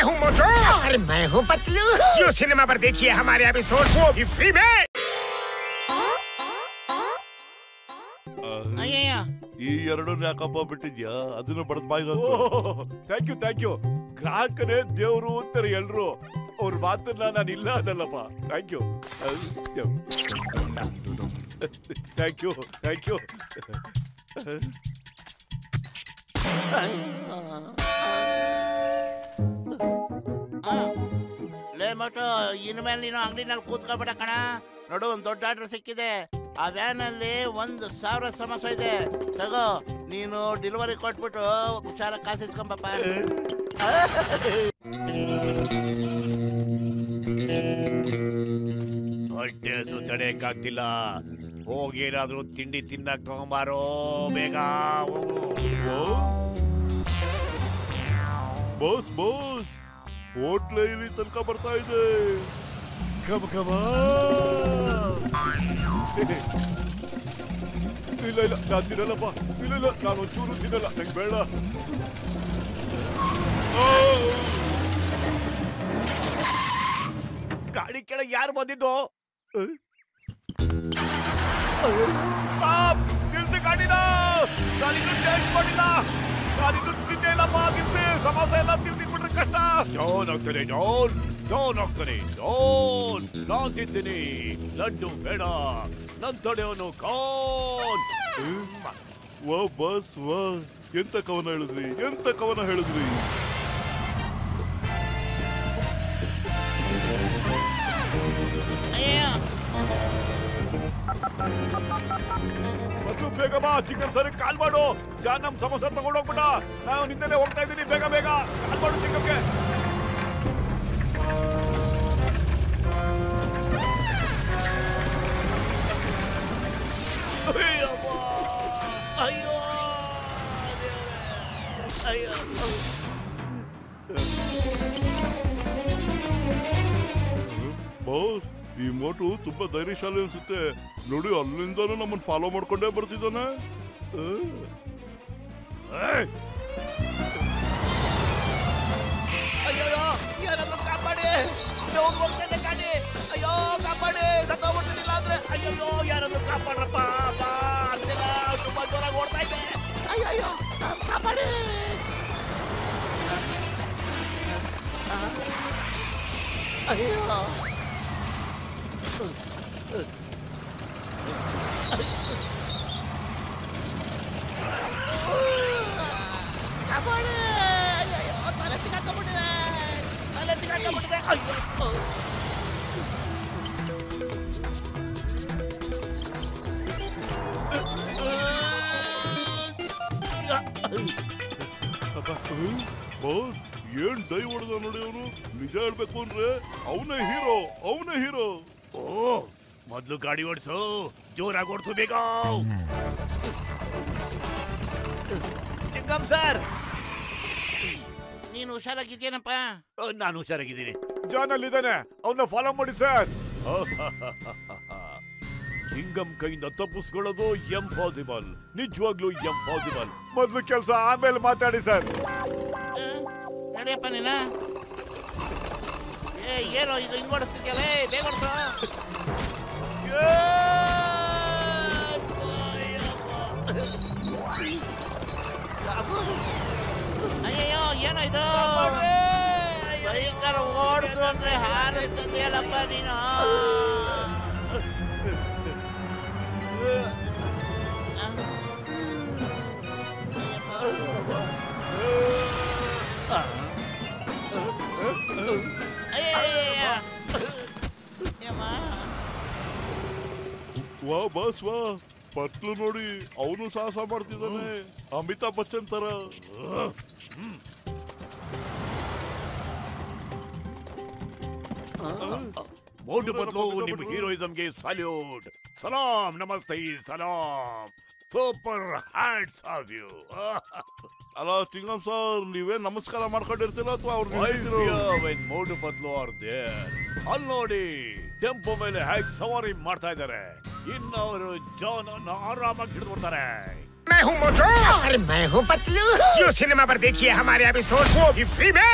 मैं हूँ मोटू और मैं हूँ पतलू। जियो सिनेमा पर देखिए हमारे एपिसोड को भी फ्री में। ಈ ಎರಡನ್ನ ಯಾಕಪ್ಪ ಬಿಟ್ಟಿದ್ಯಾ? ಅದನ್ನ ಬಡದ್ ಬಾಯಿಗೆ ಥ್ಯಾಂಕ್ ಯು ಗ್ರಾಹಕನೇ ದೇವ್ರು ಅಂತಾರೆ ಎಲ್ರು. ಅವ್ರ ಮಾತನ್ನ ನಾನು ಇಲ್ಲ ಅದಲ್ಲಪ್ಪ. ಥ್ಯಾಂಕ್ ಯು ಲೇ ಮೋಟು, ಇನ್ಮೇಲೆ ನೀನು ಅಂಗಡಿನಲ್ಲಿ ಕೂತ್ಕೊಬೇಡ ಕಣ. ನೋಡು, ಒಂದು ದೊಡ್ಡ ಆರ್ಡರ್ ಸಿಕ್ಕಿದೆ. ಆ ವ್ಯಾನ್ ಅಲ್ಲಿ 1,000 ಸಮೋಸ ಇದೆ. ತಗೋ, ನೀನು ಡೆಲಿವರಿ ಕೊಟ್ಬಿಟ್ಟು ಹುಷಾರ ಕಾಸು ಇಸ್ಕೊಂಬಪ್ಪ. ಹೊಟ್ಟೆ ಸುತ್ತಡಕ್ಕಾಗ್ತಿಲ್ಲ. ಹೋಗೇನಾದ್ರೂ ತಿಂಡಿ ತಿನ್ನಕ್ ತಗೊಂಬಾರೋ, ಬೇಗ ಹೋಗು. ಬಾಸ್ ಹೋಟ್ಲೆ ಇಲ್ಲಿ ತನಕ ಬರ್ತಾ ಇದೆ. ಇಲ್ಲ ನಾನು ತಿನ್ನಲ್ಲಪ್ಪ. ಇಲ್ಲ ನಾನು ಒಂಚೂರು ತಿನ್ನಲ್ಲ, ನಂಗೆ ಬೇಡ. ಗಾಡಿ ಕೆಳಗೆ ಯಾರು ಬಂದಿದ್ದು? ನಿಲ್ಸಿ ಗಾಡಿನ. ಗಾಡಿನೂ ಟೇಸ್ಟ್ ಮಾಡಿಲ್ಲ, ಗಾಡಿನೂ ತಿಂದೇ ಇಲ್ಲಪ್ಪ. ನಿಲ್ಸಿ, ಸಮೋಸ ಎಲ್ಲ ತಿಂದ್ಬಿಟ್ರೆ ಕಷ್ಟ. ಜೋನ್ ಹೋಗ್ತಾರೆ, ಜೋನ್ ಹೋಗ್ತಾರೆ. ನಾನ್ ತಿಂತೀನಿ, ಲಡ್ಡು ಬೇಡ, ನನ್ ತಡೆಯೋನು ಕಾನ್. ವಾ ಬಾಸ್ ವಾ, ಎಂತ ಕವನ ಹೇಳಿದ್ರಿ. ಮತ್ತು ಬೇಗ ಬಾ, ಚಿಕನ್ ಸರಿ ಕಾಲ್ ಮಾಡು. ಜಾನ್ ನಮ್ ಸಮೋಸ ತಗೊಂಡೋಗ್ಬಿಟ್ಟ. ನಾವು ನಿಂತಲೇ ಹೋಗ್ತಾ ಇದ್ದೀನಿ. ಬೇಗ ಕಾಲ್ ಮಾಡು ಚಿಕನ್ಗೆ. ಬಾಸ್, ಈ ಮೋಟು ತುಂಬಾ ಧೈರ್ಯಶಾಲಿ ಅನ್ಸುತ್ತೆ. ನೋಡಿ, ಅಲ್ಲಿಂದಾನು ನಮ್ಮನ್ನ ಫಾಲೋ ಮಾಡ್ಕೊಂಡೇ ಬರ್ತಿದ್ದಾನೆ. ಯಾರಾದ್ರೂ ಕಾಪಾಡಿ, ಗಾಡಿ. ಅಯ್ಯೋ ಕಾಪಾಡಿ, ಸತ್ತೋಗ್ಬಿಡ್ತೀನಿಲ್ಲ ಅಂದ್ರೆ. ಅಯ್ಯೋ ಯಾರಾದ್ರೂ ಕಾಪಾಡ್ರಪ್ಪ. ತುಂಬಾ ಜೋರಾಗಿ ಓಡ್ತಾ ಇದೆ. ಅಯ್ಯೋ ಕಾಪಾಡಿ. ಅಯ್ಯೋ ಕಾಪಾಡಿ. ಅಯ್ಯೋ ತಲೆ ಸಿಕ್ಕಾಕೊಂಡ್ಬಿಟ್ಟಿದೆ. ಅಯ್ಯೋ ಬಾಸ್, ಏನ್ ಡೈ ಹೊಡೆದ ನೋಡಿ ಅವನು. ನಿಜ ಹೇಳ್ಬೇಕು ಅಂದ್ರೆ ಅವನೇ ಹೀರೋ. ಓ, ಮೊದ್ಲು ಗಾಡಿ ಓಡಿಸು, ಜೋರಾಗಿ ಓಡಿಸು ಬೇಗ. ಚಿಕ್ಕಂ ಸರ್, ನೀನು ಹುಷಾರಾಗಿದ್ದೇನಪ್ಪ? ನಾನು ಹುಷಾರಾಗಿದ್ದೀನಿ. ಜಾನ್ ಅಲ್ಲಿದ್ದಾನೆ, ಅವನ್ನ ಫಾಲೋ ಮಾಡಿ ಸರ್. ಚಿಂಗಂ ಕೈಯಿಂದ ತಪ್ಪಿಸ್ಕೊಳ್ಳೋದು ಇಂಪಾಸಿಬಲ್, ನಿಜವಾಗ್ಲೂ ಇಂಪಾಸಿಬಲ್. ಮೊದ್ಲು ಕೆಲಸ, ಆಮೇಲೆ ಮಾತಾಡಿ ಸರ್. ನಡಿಯಪ್ಪ ನೀನ. ಏನೋ ಇದು ಹಿಂಗ್ ಓಡಿಸ್ತಿದ್ಯಲ್ಲ, ಬೇಗ ಓಡಿಸು. ಅಯ್ಯಯ್ಯೋ, ಏನೋ ಇದು ಭಯಂಕರ. ಓಡಿಸು ಅಂದ್ರೆ ಹಾರಿಸ್ತದೆಯಲ್ಲಪ್ಪ ನೀನು. ವಾ ಬಾಸ್ ವಾ, ಪತ್ಲು ನೋಡಿ, ಅವನು ಸಾಹಸ ಮಾಡ್ತಿದ್ದಾನೆ, ಅಮಿತಾಬ್ ಬಚ್ಚನ್ ತರ. ಮೋಟು ಪತ್ಲು, ನಿಮ್ಮ ಹೀರೋಯಿಸಂಗೆ ಸಲ್ಯೂಟ್. ಸಲಾಂ, ನಮಸ್ತೆ, ಸಲಾಂ. Super hats off you. ಅಲ್ಲ ಚಿಂಗಂ ಸರ್, ನೀವೇ ನಮಸ್ಕಾರ ಮಾಡ್ಕೊಂಡಿರ್ತೀರ ಅಥವಾ ಮೋಟು ಪತ್ಲು ಅವ್ರ ಅಲ್ಲಿ ನೋಡಿ, ಟೆಂಪೋ ಮೇಲೆ ಹೇಗೆ ಸವಾರಿ ಮಾಡ್ತಾ ಇದ್ದಾರೆ. ಇನ್ನು ಅವರು ಜಾನ್ ಅನ್ನು ಆರಾಮಾಗಿ ಹಿಡಿದ್ಬಿಡ್ತಾರೆ. मैं हूँ मोटू और मैं हूँ पतलू। जियो सिनेमा पर देखिए हमारे एपिसोड को भी फ्री में।